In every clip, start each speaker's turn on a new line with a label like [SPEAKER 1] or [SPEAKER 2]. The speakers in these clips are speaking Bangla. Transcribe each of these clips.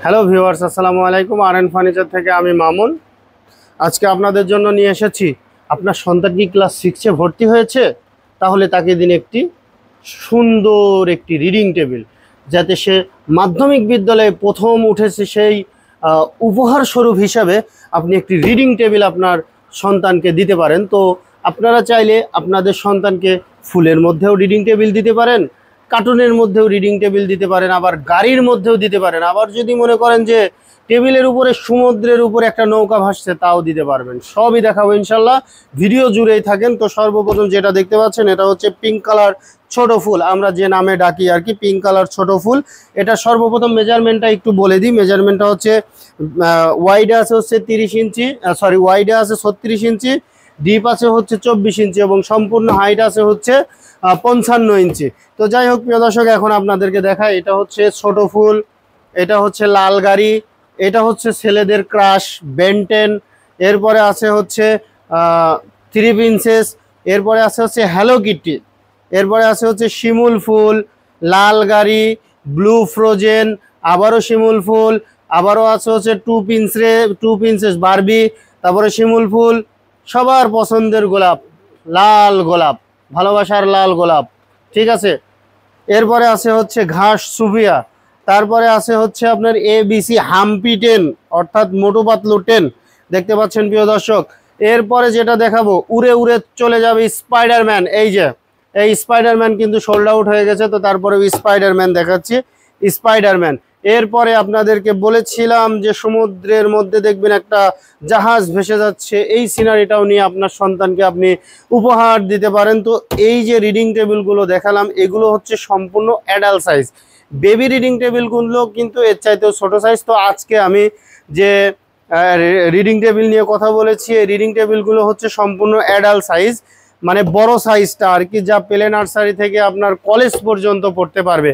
[SPEAKER 1] হ্যালো ভিউয়ার্স, আসসালামু আলাইকুম। আরএন ফার্নিচার থেকে আমি মামুন। আজকে আপনাদের জন্য নিয়ে এসেছি, আপনার সন্তান কি ক্লাস 6-এ ভর্তি হয়েছে, তাহলে তাকে দিন একটি সুন্দর একটি রিডিং টেবিল, যাতে সে মাধ্যমিক বিদ্যালয়ে প্রথম উঠেছে সেই উপহার স্বরূপ হিসাবে আপনি একটি রিডিং টেবিল আপনার সন্তানকে দিতে পারেন। তো আপনারা চাইলে আপনাদের সন্তানকে ফুলের মধ্যেও রিডিং টেবিল দিতে পারেন, কার্টুনের মধ্যেও রিডিং টেবিল দিতে পারেন, আবার গাড়ির মধ্যেও দিতে পারেন। আবার যদি মনে করেন যে টেবিলের উপরে সমুদ্রের উপরে একটা নৌকা ভাসছে, তাও দিতে পারবেন। সবই দেখাবো ইনশাল্লাহ, ভিডিও জুড়েই থাকেন। তো সর্বপ্রথম যেটা দেখতে পাচ্ছেন, এটা হচ্ছে পিঙ্ক কালার ছোট ফুল, আমরা যে নামে ডাকি আর কি, পিঙ্ক কালার ছোট ফুল। এটা সর্বপ্রথম মেজারমেন্টটা একটু বলে দিই। মেজারমেন্টটা হচ্ছে ওয়াইডে আছে হচ্ছে 30 ইঞ্চি, ওয়াইডে আছে 36 ইঞ্চি, ডিপ আছে হচ্ছে 24 ইঞ্চি এবং সম্পূর্ণ হাইট আছে হচ্ছে 55 ইঞ্চি। তো যাই হোক প্রিয় দর্শক, এখন আপনাদেরকে দেখাই। এটা হচ্ছে ছোট ফুল, এটা হচ্ছে লাল গাড়ি, এটা হচ্ছে ছেলেদের ক্রাশ বেন্টেন, এরপরে আছে হচ্ছে 3 প্রিন্সেস, এরপরে আছে হচ্ছে হ্যালো কিটি, এরপরে আছে হচ্ছে শিমুল ফুল, লাল গাড়ি, ব্লু ফ্রোজেন, আবারও শিমুল ফুল, আবারও আছে হচ্ছে 2 প্রিন্সেস বারবি, তারপরে শিমুল ফুল, সবার পছন্দের গোলাপ, লাল গোলাপ, ভালোবাসার লাল গোলাপ, ঠিক আছে। এরপরে আছে হচ্ছে ঘাস সুফিয়া, তারপরে আছে হচ্ছে আপনার ABC হাম্পি 10, অর্থাৎ মোটু পাতলু 10, দেখতে পাচ্ছেন প্রিয় দর্শক। এরপরে যেটা দেখাবো, উড়ে উড়ে চলে যাবে স্পাইডারম্যান। এই যে এই স্পাইডারম্যান কিন্তু সোল্ড আউট হয়ে গেছে, তো তারপরে স্পাইডারম্যান দেখাচ্ছি, স্পাইডারম্যান। এরপরে আপনাদেরকে বলেছিলাম যে সমুদ্রের মধ্যে দেখবেন একটা জাহাজ ভেসে যাচ্ছে, এই সিনারিটাও নিয়ে আপনার সন্তানকে আপনি উপহার দিতে পারেন। তো এই যে রিডিং টেবিলগুলো দেখালাম, এগুলো হচ্ছে সম্পূর্ণ অ্যাডাল্ট সাইজ। বেবি রিডিং টেবিলগুলো কিন্তু এর চাইতেও ছোট সাইজ। তো আজকে আমি যে রিডিং টেবিল নিয়ে কথা বলেছি, এই রিডিং টেবিলগুলো হচ্ছে সম্পূর্ণ অ্যাডাল্ট সাইজ, মানে বড় সাইজটা আর কি, যা প্লে নার্সারি থেকে আপনার কলেজ পর্যন্ত পড়তে পারবে।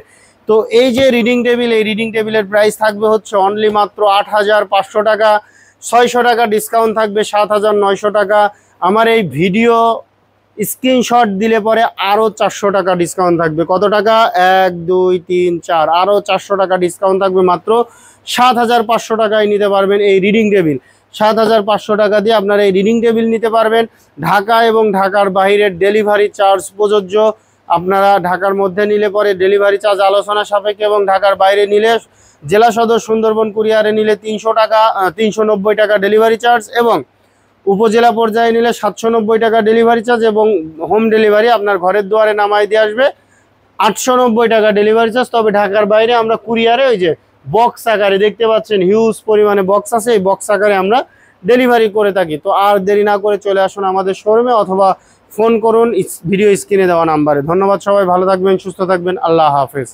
[SPEAKER 1] তো এই যে রিডিং টেবিল, এই রিডিং টেবিলের প্রাইস থাকবে হচ্ছে অনলি মাত্র 8,500 টাকা, 600 টাকা ডিসকাউন্ট থাকবে 7,900 টাকা। আমার এই ভিডিও স্ক্রিনশট দিলে পরে আরও 400 টাকা ডিসকাউন্ট থাকবে। কত টাকা? 1 2 3 4, আরও 400 টাকা ডিসকাউন্ট থাকবে। মাত্র 7,500 টাকায় নিতে পারবেন এই রিডিং টেবিল। 7,500 টাকা দিয়ে আপনারা এই রিডিং টেবিল নিতে পারবেন। ঢাকা এবং ঢাকার বাইরের ডেলিভারি চার্জ প্রযোজ্য। আপনারা ঢাকার মধ্যে নিলে পরে ডেলিভারি চার্জ আলোচনা সাপেক্ষে, এবং ঢাকার বাইরে নিলে জেলা সদর সুন্দরবন কুরিয়ারে নিলে 390 টাকা ডেলিভারি চার্জ, এবং উপজেলা পর্যায়ে নিলে 790 টাকা ডেলিভারি চার্জ, এবং হোম ডেলিভারি আপনার ঘরের দুয়ারে নামাই দিয়ে আসবে 890 টাকা ডেলিভারি চার্জ। তবে ঢাকার বাইরে আমরা কুরিয়ারে ওই যে বক্স আকারে দেখতে পাচ্ছেন, হিউজ পরিমাণে বক্স আছে, এই বক্স আকারে আমরা ডেলিভারি করে থাকি। তো আর দেরি না করে চলে আসুন আমাদের শোরুমে, অথবা ফোন করুন ভিডিও স্ক্রিনে দেওয়া নাম্বারে। ধন্যবাদ, সবাই ভালো থাকবেন, সুস্থ থাকবেন, আল্লাহ হাফেজ।